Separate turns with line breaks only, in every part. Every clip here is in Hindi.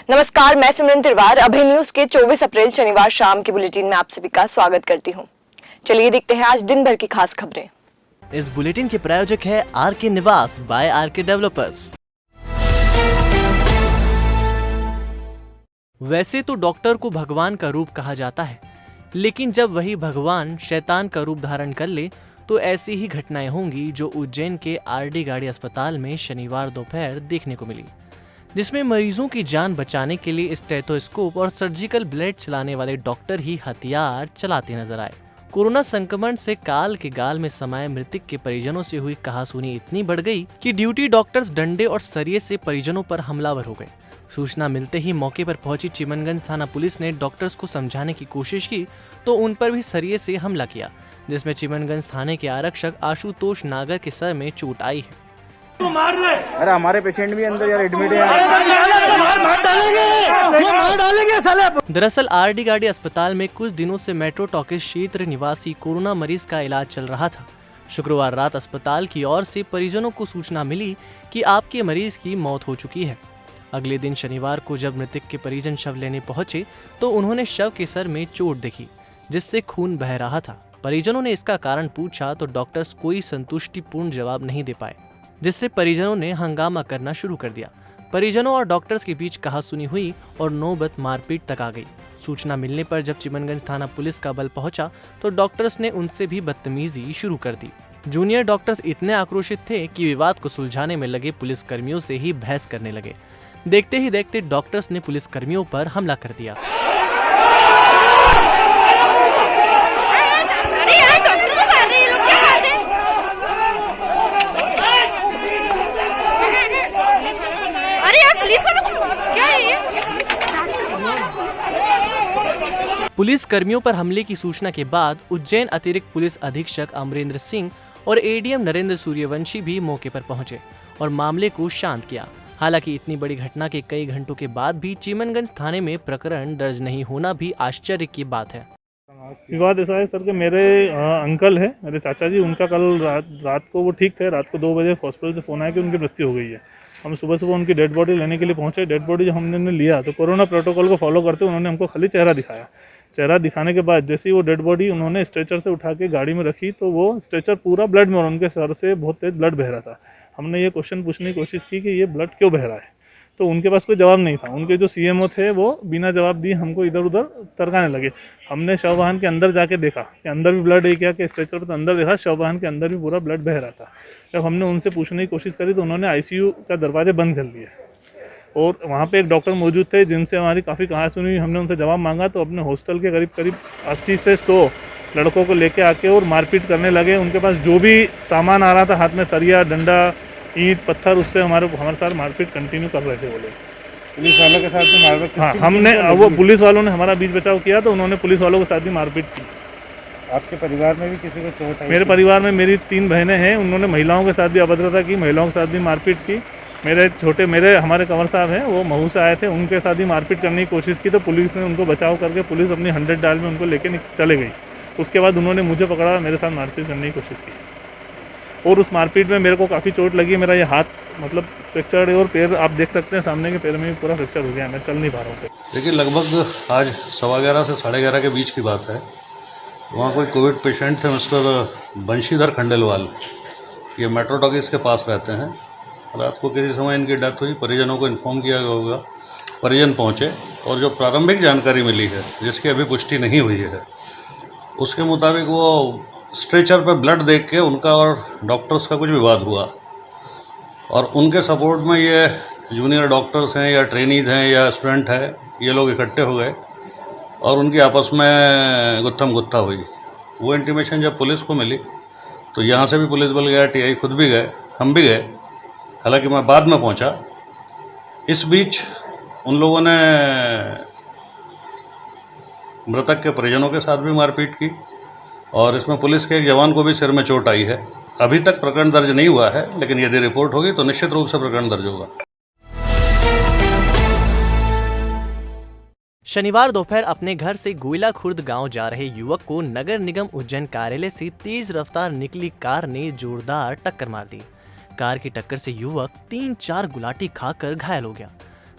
नमस्कार, मैं सिमरन तिवारी। अभी न्यूज के 24 अप्रैल शनिवार शाम के बुलेटिन में आप सभी का स्वागत करती हूं। चलिए देखते हैं आज दिन भर की खास खबरें।
इस बुलेटिन के प्रायोजक है आरके निवास बाय आरके डेवलपर्स। वैसे तो डॉक्टर को भगवान का रूप कहा जाता है, लेकिन जब वही भगवान शैतान का रूप धारण कर ले तो ऐसी ही घटनाएं होंगी जो उज्जैन के आरडी गाड़ी अस्पताल में शनिवार दोपहर देखने को मिली, जिसमें मरीजों की जान बचाने के लिए स्टेथोस्कोप और सर्जिकल ब्लेड चलाने वाले डॉक्टर ही हथियार चलाते नजर आए। कोरोना संक्रमण से काल के गाल में समाये मृतक के परिजनों से हुई कहासुनी इतनी बढ़ गई कि ड्यूटी डॉक्टर्स डंडे और सरिये से परिजनों पर हमलावर हो गए। सूचना मिलते ही मौके पर पहुंची चिमनगंज थाना पुलिस ने डॉक्टर्स को समझाने की कोशिश की तो उन पर भी सरिये से हमला किया, जिसमें चिमनगंज थाने के आरक्षक आशुतोष नागर के सर में चोट आई है।
अरे हमारे पेशेंट भी अंदर यार एडमिट है।
दरअसल आरडी गाड़ी अस्पताल में कुछ दिनों से मेट्रो टॉकीज क्षेत्र निवासी कोरोना मरीज का इलाज चल रहा था। शुक्रवार रात अस्पताल की ओर से परिजनों को सूचना मिली कि आपके मरीज की मौत हो चुकी है। अगले दिन शनिवार को जब मृतक के परिजन शव लेने पहुंचे तो उन्होंने शव के सर में चोट देखी, जिससे खून बह रहा था। परिजनों ने इसका कारण पूछा तो डॉक्टर्स कोई संतुष्टिपूर्ण जवाब नहीं दे पाए, जिससे परिजनों ने हंगामा करना शुरू कर दिया। परिजनों और डॉक्टर्स के बीच कहासुनी हुई और नौबत मारपीट तक आ गई। सूचना मिलने पर जब चिमनगंज थाना पुलिस का बल पहुंचा तो डॉक्टर्स ने उनसे भी बदतमीजी शुरू कर दी। जूनियर डॉक्टर्स इतने आक्रोशित थे कि विवाद को सुलझाने में लगे पुलिस कर्मियों से ही बहस करने लगे। देखते ही देखते डॉक्टर्स ने पुलिस कर्मियों पर हमला कर दिया। पुलिस कर्मियों पर हमले की सूचना के बाद उज्जैन अतिरिक्त पुलिस अधीक्षक अमरेंद्र सिंह और एडीएम नरेंद्र सूर्यवंशी भी मौके पर पहुंचे और मामले को शांत किया। हालांकि इतनी बड़ी घटना के कई घंटों के बाद भी चिमनगंज थाने में प्रकरण दर्ज नहीं होना भी आश्चर्य की बात है।
विवाद ऐसा है सर कि मेरे अंकल है, मेरे चाचा जी, उनका कल रात को वो ठीक थे। रात को 2 बजे हॉस्पिटल से फ़ोन आया कि उनकी मृत्यु हो गई है। हम सुबह उनकी डेड बॉडी लेने के लिए पहुंचे। डेड बॉडी जब हमने लिया तो कोरोना प्रोटोकॉल को फॉलो करते उन्होंने हमको खाली चेहरा दिखाया। चेहरा दिखाने के बाद जैसे ही वो डेड बॉडी उन्होंने स्ट्रेचर से उठा के गाड़ी में रखी तो वो स्ट्रेचर पूरा ब्लड में और उनके सर से बहुत तेज ब्लड बह रहा था। हमने ये क्वेश्चन पूछने की कोशिश की कि ये ब्लड क्यों बह रहा है, तो उनके पास कोई जवाब नहीं था। उनके जो सीएमओ थे वो बिना जवाब दिए हमको इधर उधर तरकाने लगे। हमने शव वाहन के अंदर जाके देखा कि अंदर भी ब्लड है क्या, कि स्ट्रेचर पर तो अंदर देखा, शव वाहन के अंदर भी पूरा ब्लड बह रहा था। जब हमने उनसे पूछने की कोशिश करी तो उन्होंने आईसीयू का दरवाजे बंद कर दिए और वहाँ पे एक डॉक्टर मौजूद थे जिनसे हमारी काफ़ी कहासुनी हुई। हमने उनसे जवाब मांगा तो अपने हॉस्टल के करीब 80 से 100 लड़कों को लेके आके और मारपीट करने लगे। उनके पास जो भी सामान आ रहा था, हाथ में सरिया, डंडा, ईंट, पत्थर, उससे हमारे साथ मारपीट कंटिन्यू कर रहे थे वो लोग।
पुलिस वालों के साथ भी मारपीट?
हाँ, हमने वो पुलिस वालों ने हमारा बीच बचाव किया तो उन्होंने पुलिस वालों के साथ भी मारपीट की।
आपके परिवार में भी किसी को चोट आई?
मेरे परिवार में मेरी 3 बहनें हैं, उन्होंने महिलाओं के साथ भी अभद्रता की, महिलाओं के साथ भी मारपीट की। हमारे कंवर साहब हैं, वो महू से आए थे, उनके साथ ही मारपीट करने की कोशिश की तो पुलिस ने उनको बचाव करके पुलिस अपनी 100 डाल में उनको लेके चले गई। उसके बाद उन्होंने मुझे पकड़ा, मेरे साथ मारपीट करने की कोशिश की और उस मारपीट में मेरे को काफ़ी चोट लगी। मेरा ये हाथ फ्रैक्चर है और पैर आप देख सकते हैं, सामने के पैर में भी पूरा फ्रैक्चर हो गया, मैं चल नहीं पा रहा हूँ।
देखिए, लगभग आज 11:15 से 11:30 के बीच की बात है। वहाँ कोई कोविड पेशेंट थे, मिस्टर बंशीधर खंडेलवाल, ये मेट्रो टॉकीज के पास रहते हैं। रात को किसी समय इनकी डेथ हुई, परिजनों को इन्फॉर्म किया गया होगा। परिजन पहुँचे और जो प्रारंभिक जानकारी मिली है, जिसकी अभी पुष्टि नहीं हुई है, उसके मुताबिक वो स्ट्रेचर पर ब्लड देख के उनका और डॉक्टर्स का कुछ विवाद हुआ और उनके सपोर्ट में ये जूनियर डॉक्टर्स हैं या ट्रेनीज हैं या स्टूडेंट हैं, ये लोग इकट्ठे हो गए और उनकी आपस में गुत्थम गुत्था हुई। वो इंटीमेशन जब पुलिस को मिली तो यहाँ से भी पुलिस बल गया, टीआई खुद भी गए, हम भी गए, हालांकि मैं बाद में पहुँचा। इस बीच उन लोगों ने मृतक के परिजनों के साथ भी मारपीट की और इसमें पुलिस के एक जवान को भी सिर में चोट आई है। अभी तक प्रकरण दर्ज नहीं हुआ है, लेकिन यदि रिपोर्ट होगी तो निश्चित रूप से प्रकरण दर्ज होगा।
शनिवार दोपहर अपने घर से गोइला खुर्द गांव जा रहे युवक को नगर निगम उज्जैन कार्यालय से तेज रफ्तार निकली कार ने जोरदार टक्कर मार दी। कार की टक्कर से युवक 3-4 गुलाटी खाकर घायल हो गया।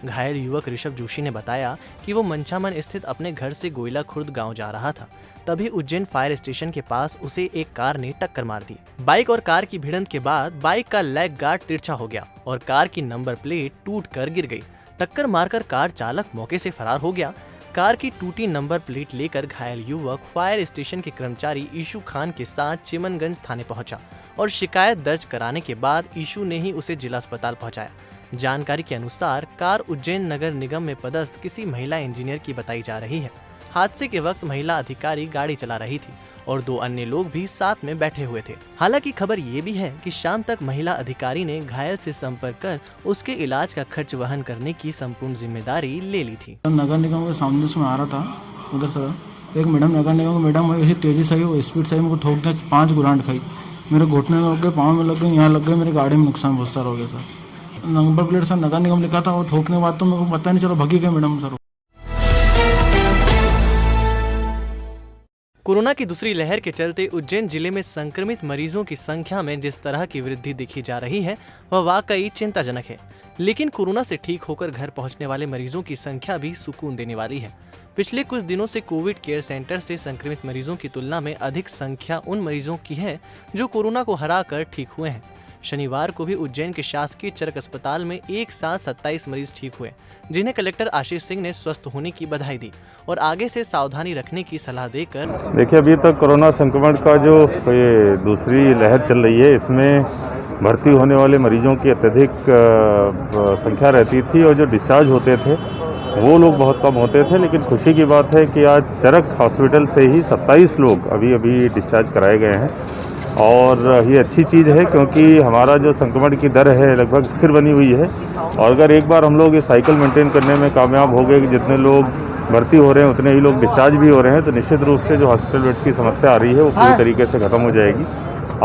घायल युवक ऋषभ जोशी ने बताया कि वो मंचामन स्थित अपने घर से गोइला खुर्द गांव जा रहा था। तभी उज्जैन फायर स्टेशन के पास उसे एक कार ने टक्कर मार दी। बाइक और कार की भिड़ंत के बाद बाइक का लेग गार्ड तिरछा हो गया और कार की नंबर प्लेट टूटकर गिर गई। टक्कर मारकर कार चालक मौके से फरार हो गया। कार की टूटी नंबर प्लेट लेकर घायल युवक फायर स्टेशन के कर्मचारी ईशू खान के साथ चिमनगंज थाने पहुंचा और शिकायत दर्ज कराने के बाद ईशू ने ही उसे जिला अस्पताल पहुंचाया। जानकारी के अनुसार कार उज्जैन नगर निगम में पदस्थ किसी महिला इंजीनियर की बताई जा रही है। हादसे के वक्त महिला अधिकारी गाड़ी चला रही थी और 2 अन्य लोग भी साथ में बैठे हुए थे। हालांकि खबर ये भी है कि शाम तक महिला अधिकारी ने घायल से संपर्क कर उसके इलाज का खर्च वहन करने की संपूर्ण जिम्मेदारी ले ली थी।
नगर निगम के सामने से मैं आ रहा था उधर से, एक मैडम नगर निगम की मैडम ऐसी तेजी से आई, वो स्पीड से मुझे ठोक के 5 गुरांड खाई। मेरे घुटने में लग गए, पाँव में लग गए, यहाँ लग गए, मेरी गाड़ी में नुकसान बहुत सारा हो गया सर। नंबर प्लेट सर नगर निगम लिखा था, वो ठोकने के बाद तो मेरे को पता नहीं चलो, भगी गए मैडम सर।
कोरोना की दूसरी लहर के चलते उज्जैन जिले में संक्रमित मरीजों की संख्या में जिस तरह की वृद्धि देखी जा रही है वह वाकई चिंताजनक है। लेकिन कोरोना से ठीक होकर घर पहुंचने वाले मरीजों की संख्या भी सुकून देने वाली है। पिछले कुछ दिनों से कोविड केयर सेंटर से संक्रमित मरीजों की तुलना में अधिक संख्या उन मरीजों की है जो कोरोना को हराकर ठीक हुए हैं। शनिवार को भी उज्जैन के शासकीय चरक अस्पताल में एक साथ 27 मरीज ठीक हुए, जिन्हें कलेक्टर आशीष सिंह ने स्वस्थ होने की बधाई दी और आगे से सावधानी रखने की सलाह देकर
देखिए, अभी तक कोरोना संक्रमण का जो ये दूसरी लहर चल रही है, इसमें भर्ती होने वाले मरीजों की अत्यधिक संख्या रहती थी और जो डिस्चार्ज होते थे वो लोग बहुत कम होते थे। लेकिन खुशी की बात है कि आज चरक हॉस्पिटल से ही 27 लोग अभी डिस्चार्ज कराए गए हैं और ये अच्छी चीज़ है क्योंकि हमारा जो संक्रमण की दर है लगभग स्थिर बनी हुई है। और अगर एक बार हम लोग ये साइकिल मेंटेन करने में कामयाब हो गए कि जितने लोग भर्ती हो रहे हैं उतने ही लोग डिस्चार्ज भी हो रहे हैं, तो निश्चित रूप से जो हॉस्पिटल बेड की समस्या आ रही है वो पूरी तरीके से ख़त्म हो जाएगी।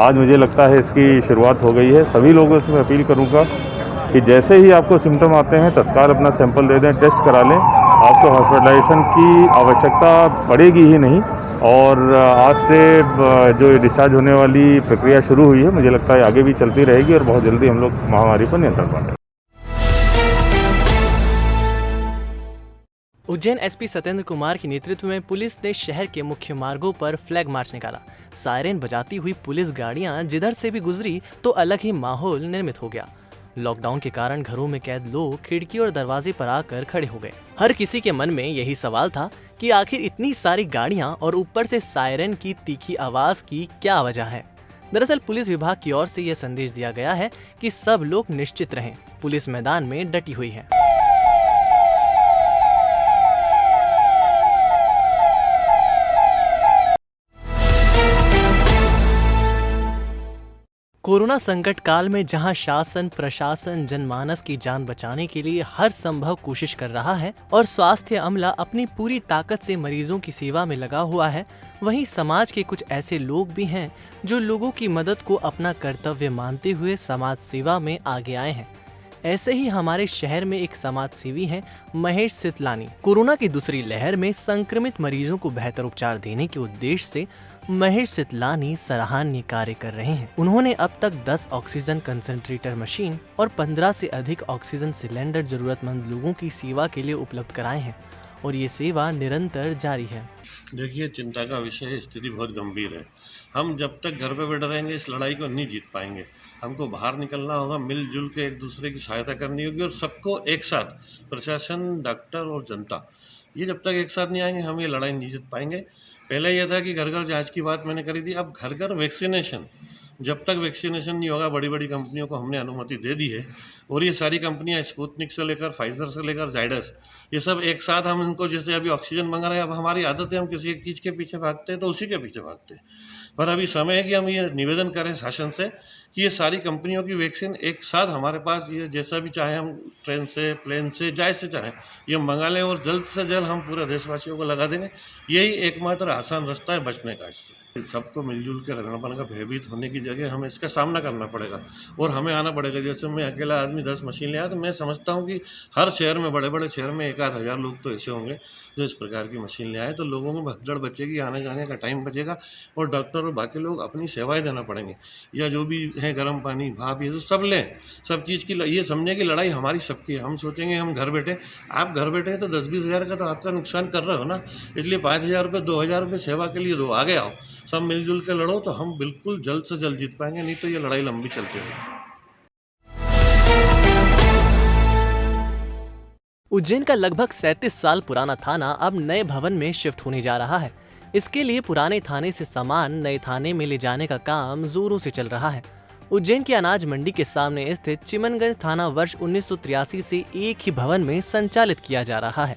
आज मुझे लगता है इसकी शुरुआत हो गई है। सभी लोगों से मैं अपील करूँगा कि जैसे ही आपको सिम्टम आते हैं तत्काल अपना सैंपल दे दें, टेस्ट करा लें। आपको हॉस्पिटलाइजेशन की आवश्यकता पड़ेगी ही नहीं। और आज से जो डिस्चार्ज होने वाली प्रक्रिया शुरू हुई है, मुझे लगता है आगे भी चलती रहेगी और बहुत जल्दी हम लोग महामारी पर नियंत्रण पाएंगे।
उज्जैन एसपी सत्येंद्र कुमार के नेतृत्व में पुलिस ने शहर के मुख्य मार्गों पर फ्लैग मार्च निकाला। सायरन बजाती हुई पुलिस गाड़ियां जिधर से भी गुजरी तो अलग ही माहौल निर्मित हो गया। लॉकडाउन के कारण घरों में कैद लोग खिड़की और दरवाजे पर आकर खड़े हो गए। हर किसी के मन में यही सवाल था कि आखिर इतनी सारी गाड़ियां और ऊपर से सायरन की तीखी आवाज की क्या वजह है। दरअसल पुलिस विभाग की ओर से यह संदेश दिया गया है कि सब लोग निश्चित रहें, पुलिस मैदान में डटी हुई है। कोरोना संकट काल में जहां शासन प्रशासन जनमानस की जान बचाने के लिए हर संभव कोशिश कर रहा है और स्वास्थ्य अमला अपनी पूरी ताकत से मरीजों की सेवा में लगा हुआ है, वहीं समाज के कुछ ऐसे लोग भी हैं जो लोगों की मदद को अपना कर्तव्य मानते हुए समाज सेवा में आगे आए हैं। ऐसे ही हमारे शहर में एक समाज सेवी हैं महेश सितलानी। कोरोना की दूसरी लहर में संक्रमित मरीजों को बेहतर उपचार देने के उद्देश्य से महेश सितलानी सराहनीय कार्य कर रहे हैं। उन्होंने अब तक 10 ऑक्सीजन कंसंट्रेटर मशीन और 15 से अधिक ऑक्सीजन सिलेंडर जरूरतमंद लोगों की सेवा के लिए उपलब्ध कराए हैं और ये सेवा निरंतर जारी है।
देखिए, चिंता का विषय है, स्थिति बहुत गंभीर है। हम जब तक घर पे बैठे रहेंगे इस लड़ाई को नहीं जीत पाएंगे। हमको बाहर निकलना होगा, मिलजुल के एक दूसरे की सहायता करनी होगी और सबको एक साथ, प्रशासन, डॉक्टर और जनता, ये जब तक एक साथ नहीं आएंगे हम ये लड़ाई नहीं जीत पाएंगे। पहले यह था कि घर घर जांच की बात मैंने करी थी, अब घर घर वैक्सीनेशन। जब तक वैक्सीनेशन नहीं होगा, बड़ी बड़ी कंपनियों को हमने अनुमति दे दी है और ये सारी कंपनियां स्पुतनिक से लेकर फाइजर से लेकर जाइडस, ये सब एक साथ हम इनको, जैसे अभी ऑक्सीजन मंगा रहे हैं, अब हमारी आदत है हम किसी एक चीज़ के पीछे भागते हैं तो उसी के पीछे भागते हैं। पर अभी समय है कि हम ये निवेदन करें शासन से कि ये सारी कंपनियों की वैक्सीन एक साथ हमारे पास, ये जैसा भी चाहे हम ट्रेन से, प्लेन से, जैसे चाहें ये मंगा लें और जल्द से जल्द हम पूरे देशवासियों को लगा देंगे। यही एकमात्र आसान रास्ता है बचने का इससे। सबको मिलजुल के रहना पड़ेगा, भयभीत होने की जगह हमें इसका सामना करना पड़ेगा और हमें आना पड़ेगा। जैसे मैं अकेला आदमी 10 मशीन ले आया, तो मैं समझता हूँ कि हर शहर में, बड़े बड़े शहर में 1-8 हज़ार लोग तो ऐसे होंगे जो इस प्रकार की मशीन ले आए, तो लोगों में भगदड़ बचेगी, आने जाने का टाइम बचेगा और डॉक्टर और बाकी लोग अपनी सेवाएं देना पड़ेंगे। या जो भी है गर्म पानी, भाप, ये तो सब लें, सब चीज़ की ये समझें कि लड़ाई हमारी सबकी है। हम सोचेंगे हम घर बैठे, आप घर बैठे तो 10-20 हज़ार का तो आपका नुकसान कर रहे हो ना, इसलिए 5,000 रुपये 2,000 रुपये सेवा के लिए दो, आगे आओ, सब मिलजुल के लड़ो, तो हम बिल्कुल जल्द से जल्द जीत पाएंगे, नहीं तो ये लड़ाई लंबी चलती रहेगी।
उज्जैन का लगभग 37 साल पुराना थाना अब नए भवन में शिफ्ट होने जा रहा है। इसके लिए पुराने थाने से सामान नए थाने में ले जाने का काम जोरों से चल रहा है। उज्जैन की अनाज मंडी के सामने स्थित चिमनगंज थाना वर्ष 1983 से एक ही भवन में संचालित किया जा रहा है।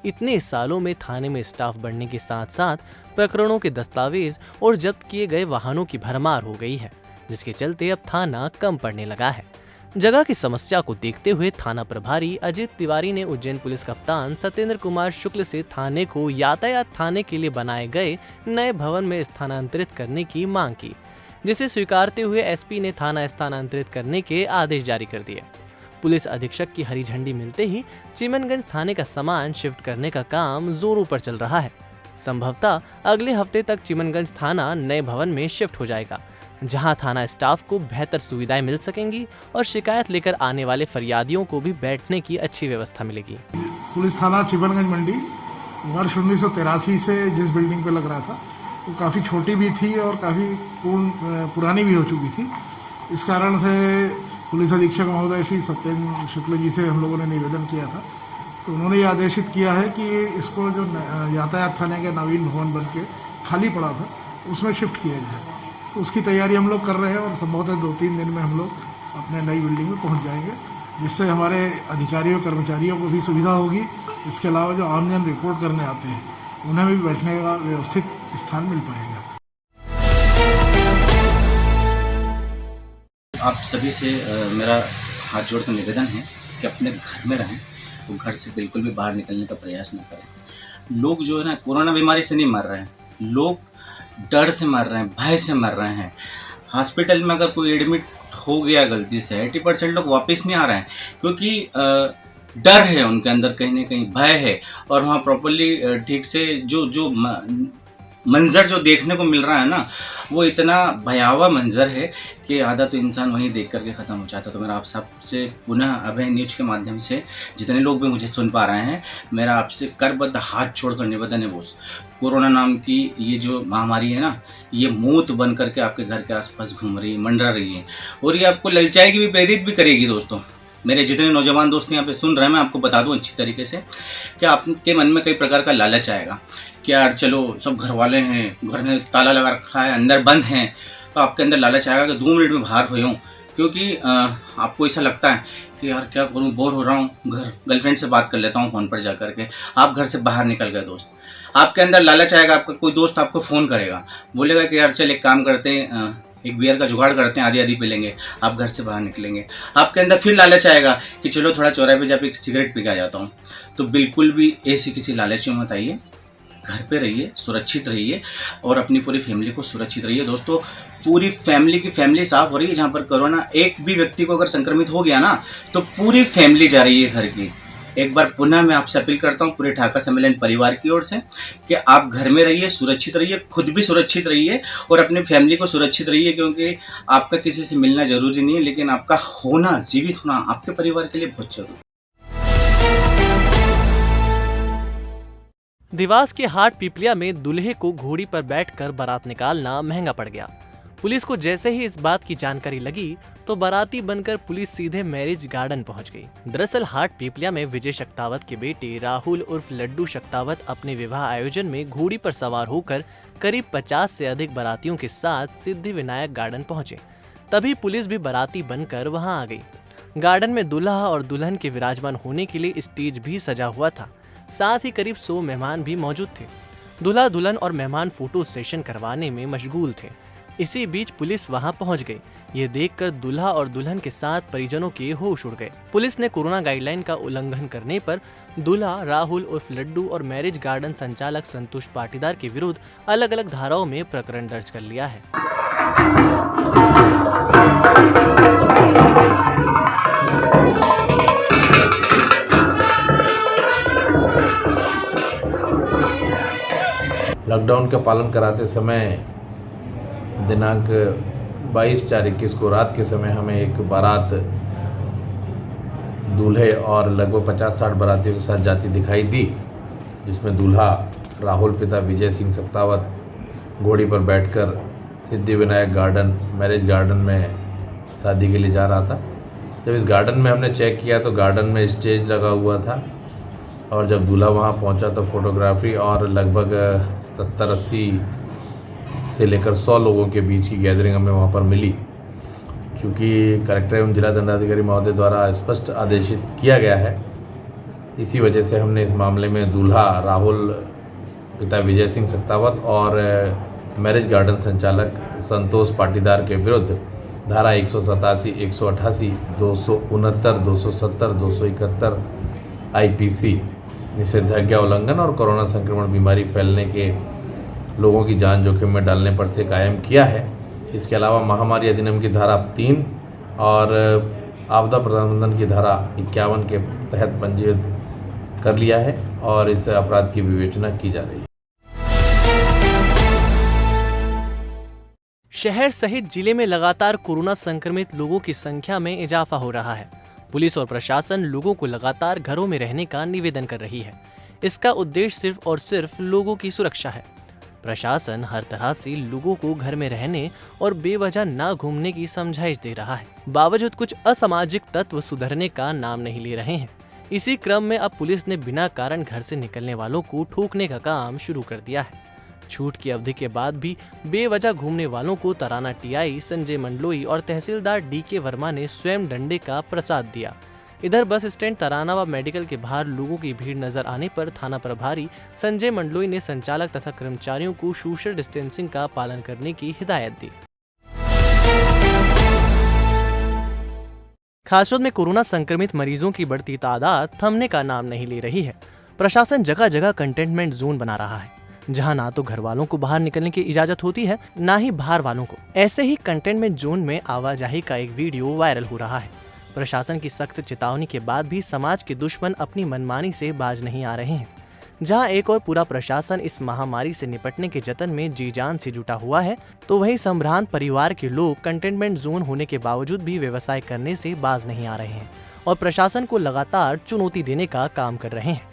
इतने सालों में थाने में स्टाफ बढ़ने के साथ साथ प्रकरणों के दस्तावेज और जब्त किए गए वाहनों की भरमार हो गई है, जिसके चलते अब थाना कम पड़ने लगा है। जगह की समस्या को देखते हुए थाना प्रभारी अजित तिवारी ने उज्जैन पुलिस कप्तान सत्येंद्र कुमार शुक्ल से थाने को यातायात थाने के लिए बनाए गए नए भवन में स्थानांतरित करने की मांग की, जिसे स्वीकारते हुए एसपी ने थाना स्थानांतरित करने के आदेश जारी कर दिए। पुलिस अधीक्षक की हरी झंडी मिलते ही चिमनगंज थाने का सामान शिफ्ट करने का काम जोरों पर चल रहा है। संभवतः अगले हफ्ते तक चिमनगंज थाना नए भवन में शिफ्ट हो जाएगा, जहां थाना स्टाफ को बेहतर सुविधाएं मिल सकेंगी और शिकायत लेकर आने वाले फरियादियों को भी बैठने की अच्छी व्यवस्था मिलेगी।
पुलिस थाना चिमनगंज मंडी वर्ष 1983 से जिस बिल्डिंग पे लग रहा था, वो काफ़ी छोटी भी थी और काफ़ी पुरानी भी हो चुकी थी। इस कारण से पुलिस अधीक्षक महोदय श्री सत्येंद्र शुक्ल जी से हम लोगों ने निवेदन किया था, तो उन्होंने ये आदेशित किया है कि इसको जो यातायात थाने का नवीन भवन बन के खाली पड़ा था, उसमें शिफ्ट किया जाए। तो उसकी तैयारी हम लोग कर रहे हैं और संभवतः 2-3 दिन में हम लोग अपने नई बिल्डिंग में पहुंच जाएंगे, जिससे हमारे अधिकारियों कर्मचारियों को भी सुविधा होगी। इसके अलावा जो आमजन रिपोर्ट करने आते हैं, उन्हें भी बैठने का व्यवस्थित स्थान मिल पाएगा।
आप सभी से मेरा हाथ जोड़कर निवेदन है कि अपने घर में रहें, वो घर से बिल्कुल भी बाहर निकलने का प्रयास न करें। लोग जो है ना, कोरोना बीमारी से नहीं मर रहे हैं, लोग डर से मर रहे हैं, भय से मर रहे हैं। हॉस्पिटल में अगर कोई एडमिट हो गया गलती से, 80% लोग वापस नहीं आ रहे हैं, क्योंकि डर है उनके अंदर, कहीं ना कहीं भय है। और वहाँ प्रॉपरली ठीक से जो मंजर जो देखने को मिल रहा है ना, वो इतना भयावह मंजर है कि आधा तो इंसान वहीं देख करके ख़त्म हो जाता। तो मेरा आप सबसे पुनः अभय न्यूज के माध्यम से जितने लोग भी मुझे सुन पा रहे हैं, मेरा आपसे करबद्ध हाथ छोड़कर निवेदन है बोस, कोरोना नाम की ये जो महामारी है ना, ये मौत बन करके आपके घर के आसपास घूम रही है, मंडरा रही है, और ये आपको ललचाएगी भी, प्रेरित भी करेगी। दोस्तों, मेरे जितने नौजवान दोस्त यहाँ पे सुन रहे हैं, मैं आपको बता दूं अच्छी तरीके से कि आपके मन में कई प्रकार का लालच आएगा कि यार चलो सब घर वाले हैं, घर में ताला लगा रखा है, अंदर बंद हैं, तो आपके अंदर लालच आएगा कि 2 मिनट में बाहर हो जाऊँ, क्योंकि आपको ऐसा लगता है कि यार क्या करूँ, बोर हो रहा हूँ, गर्लफ्रेंड से बात कर लेता हूँ फ़ोन पर जा करके। आप घर से बाहर निकल गए दोस्त, आपके अंदर लालच आएगा, आपका कोई दोस्त आपको फ़ोन करेगा, बोलेगा कि यार चल एक काम करते हैं, एक बियर का जुगाड़ करते हैं, आधी पी लेंगे। आप घर से बाहर निकलेंगे, आपके अंदर फिर लालच आएगा कि चलो थोड़ा चौराहे पे जाकर एक सिगरेट पी के आ जाता हूँ। तो बिल्कुल भी ऐसी किसी लालच में मत आइए, घर पे रहिए, सुरक्षित रहिए और अपनी पूरी फैमिली को सुरक्षित रहिए। दोस्तों, पूरी फैमिली की फैमिली साफ हो रही है। जहाँ पर कोरोना एक भी व्यक्ति को अगर संक्रमित हो गया ना, तो पूरी फैमिली जा रही है घर की। एक बार पुनः मैं आपसे अपील करता हूँ पूरे ढाका सम्मेलन परिवार की ओर से कि आप घर में रहिए, सुरक्षित रहिए, खुद भी सुरक्षित रहिए और अपनी फैमिली को सुरक्षित रहिए, क्योंकि आपका किसी से मिलना जरूरी नहीं है, लेकिन आपका होना, जीवित होना आपके परिवार के लिए बहुत जरूरी है।
देवास के हाट पिपलिया में दूल्हे को घोड़ी पर बैठकर बारात निकालना महंगा पड़ गया। पुलिस को जैसे ही इस बात की जानकारी लगी तो बाराती बनकर पुलिस सीधे मैरिज गार्डन पहुंच गई। दरअसल हाट पिपलिया में विजय शक्तावत के बेटे राहुल उर्फ लड्डू शक्तावत अपने विवाह आयोजन में घोड़ी पर सवार होकर करीब 50 से अधिक बारातियों के साथ सिद्धि विनायक गार्डन पहुंचे। तभी पुलिस भी बाराती बनकर वहां आ गई। गार्डन में दूल्हा और दुल्हन के विराजमान होने के लिए स्टेज भी सजा हुआ था। साथ ही करीब 100 मेहमान भी मौजूद थे। दूल्हा दुल्हन और मेहमान फोटो सेशन करवाने में मशगूल थे। इसी बीच पुलिस वहां पहुंच गई। ये देखकर दूल्हा और दुल्हन के साथ परिजनों के होश उड़ गए। पुलिस ने कोरोना गाइडलाइन का उल्लंघन करने पर दूल्हा राहुल उर्फ लड्डू और मैरिज गार्डन संचालक संतोष पाटीदार के विरुद्ध अलग अलग धाराओं में प्रकरण दर्ज कर लिया है।
लॉकडाउन का पालन कराते समय दिनांक 22/4/21 को रात के समय हमें एक बारात दूल्हे और लगभग 50-60 बारातियों के साथ जाती दिखाई दी, जिसमें दूल्हा राहुल पिता विजय सिंह सत्तावत घोड़ी पर बैठकर Siddhi Vinayak garden marriage garden में शादी के लिए जा रहा था। जब इस गार्डन में हमने चेक किया तो गार्डन में स्टेज लगा हुआ था और जब दूल्हा वहाँ पहुँचा तो फोटोग्राफी और लगभग 70-80 से लेकर 100 लोगों के बीच की गैदरिंग हमें वहाँ पर मिली। चूँकि कलेक्टर एवं जिला दंडाधिकारी महोदय द्वारा स्पष्ट आदेशित किया गया है, इसी वजह से हमने इस मामले में दूल्हा राहुल पिता विजय सिंह सत्तावत और मैरिज गार्डन संचालक संतोष पाटीदार के विरुद्ध धारा 187, 188, 269, 270, 271 IPC निषेधाज्ञा उल्लंघन और कोरोना संक्रमण बीमारी फैलने के लोगों की जान जोखिम में डालने पर से कायम किया है। इसके अलावा महामारी अधिनियम की धारा 3 और आपदा प्रबंधन की धारा 51 के तहत पंजीकृत कर लिया है और इस अपराध की विवेचना की जा रही है।
शहर सहित जिले में लगातार कोरोना संक्रमित लोगों की संख्या में इजाफा हो रहा है। पुलिस और प्रशासन लोगों को लगातार घरों में रहने का निवेदन कर रही है। इसका उद्देश्य सिर्फ और सिर्फ लोगों की सुरक्षा है। प्रशासन हर तरह से लोगों को घर में रहने और बेवजह ना घूमने की समझाइश दे रहा है। बावजूद कुछ असामाजिक तत्व सुधरने का नाम नहीं ले रहे हैं। इसी क्रम में अब पुलिस ने बिना कारण घर से निकलने वालों को ठोकने का काम शुरू कर दिया है। छूट की अवधि के बाद भी बेवजह घूमने वालों को तराना टीआई संजय मंडलोई और तहसीलदार DK वर्मा ने स्वयं डंडे का प्रसाद दिया। इधर बस स्टैंड तराना व मेडिकल के बाहर लोगों की भीड़ नजर आने पर थाना प्रभारी संजय मंडलोई ने संचालक तथा कर्मचारियों को सोशल डिस्टेंसिंग का पालन करने की हिदायत दी। खासतौर में कोरोना संक्रमित मरीजों की बढ़ती तादाद थमने का नाम नहीं ले रही है। प्रशासन जगह जगह कंटेनमेंट जोन बना रहा है, जहां ना तो घर वालों को बाहर निकलने की इजाजत होती है, ना ही बाहर वालों को। ऐसे ही कंटेनमेंट जोन में आवाजाही का एक वीडियो वायरल हो रहा है। प्रशासन की सख्त चेतावनी के बाद भी समाज के दुश्मन अपनी मनमानी से बाज नहीं आ रहे हैं। जहां एक और पूरा प्रशासन इस महामारी से निपटने के जतन में जी जान से जुटा हुआ है, तो वहीं संभ्रांत परिवार के लोग कंटेनमेंट जोन होने के बावजूद भी व्यवसाय करने से बाज नहीं आ रहे हैं और प्रशासन को लगातार चुनौती देने का काम कर रहे हैं।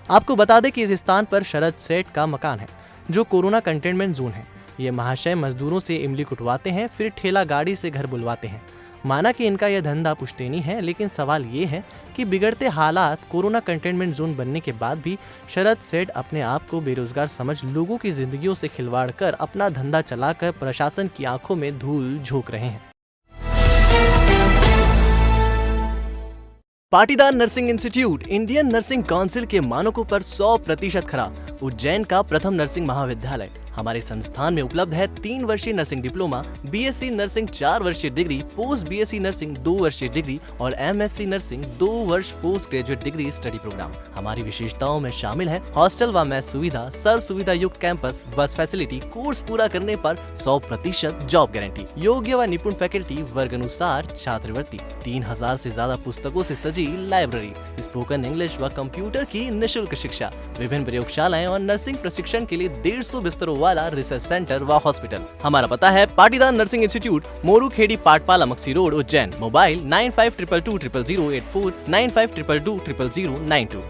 आपको बता दें कि इस स्थान पर शरद सेठ का मकान है, जो कोरोना कंटेनमेंट जोन है। ये महाशय मजदूरों से इमली कुटवाते हैं, फिर ठेला गाड़ी से घर बुलवाते हैं। माना कि इनका यह धंधा पुश्तैनी है, लेकिन सवाल ये है कि बिगड़ते हालात कोरोना कंटेनमेंट जोन बनने के बाद भी शरद सेठ अपने आप को बेरोजगार समझ लोगों की जिंदगियों से खिलवाड़ कर अपना धंधा चलाकर प्रशासन की आंखों में धूल झोंक रहे हैं। Patidar nursing institute Indian nursing council के मानकों पर 100% खरा। उज्जैन का प्रथम नर्सिंग महाविद्यालय। हमारे संस्थान में उपलब्ध है 3 वर्षीय नर्सिंग डिप्लोमा, BSc नर्सिंग 4 वर्षीय डिग्री, पोस्ट BSc नर्सिंग 2 वर्षीय डिग्री और MSc नर्सिंग 2 वर्ष post graduate degree study programme. हमारी विशेषताओं में शामिल है हॉस्टल व मेस सुविधा, सर्व सुविधा युक्त कैंपस, बस फैसिलिटी, कोर्स पूरा करने पर 100% जॉब गारंटी, योग्य व निपुण फैकल्टी, वर्ग अनुसार छात्रवृत्ति, 3000 से ज्यादा पुस्तकों से सजी लाइब्रेरी, स्पोकन इंग्लिश व कंप्यूटर की निःशुल्क शिक्षा, विभिन्न प्रयोगशालाएं और नर्सिंग प्रशिक्षण के लिए 150 बिस्तरों वाला रिसर्च सेंटर व हॉस्पिटल। हमारा पता है Patidar nursing institute, Moru Khedi, Patpala, Maksi road, Ujjain. Mobile 9522200084, 9522200092।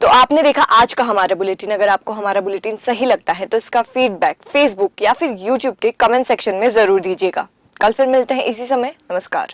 तो आपने देखा आज का हमारा बुलेटिन। अगर आपको हमारा बुलेटिन सही लगता है तो इसका फीडबैक फेसबुक या फिर यूट्यूब के कमेंट सेक्शन में जरूर दीजिएगा। कल फिर मिलते हैं इसी समय। नमस्कार।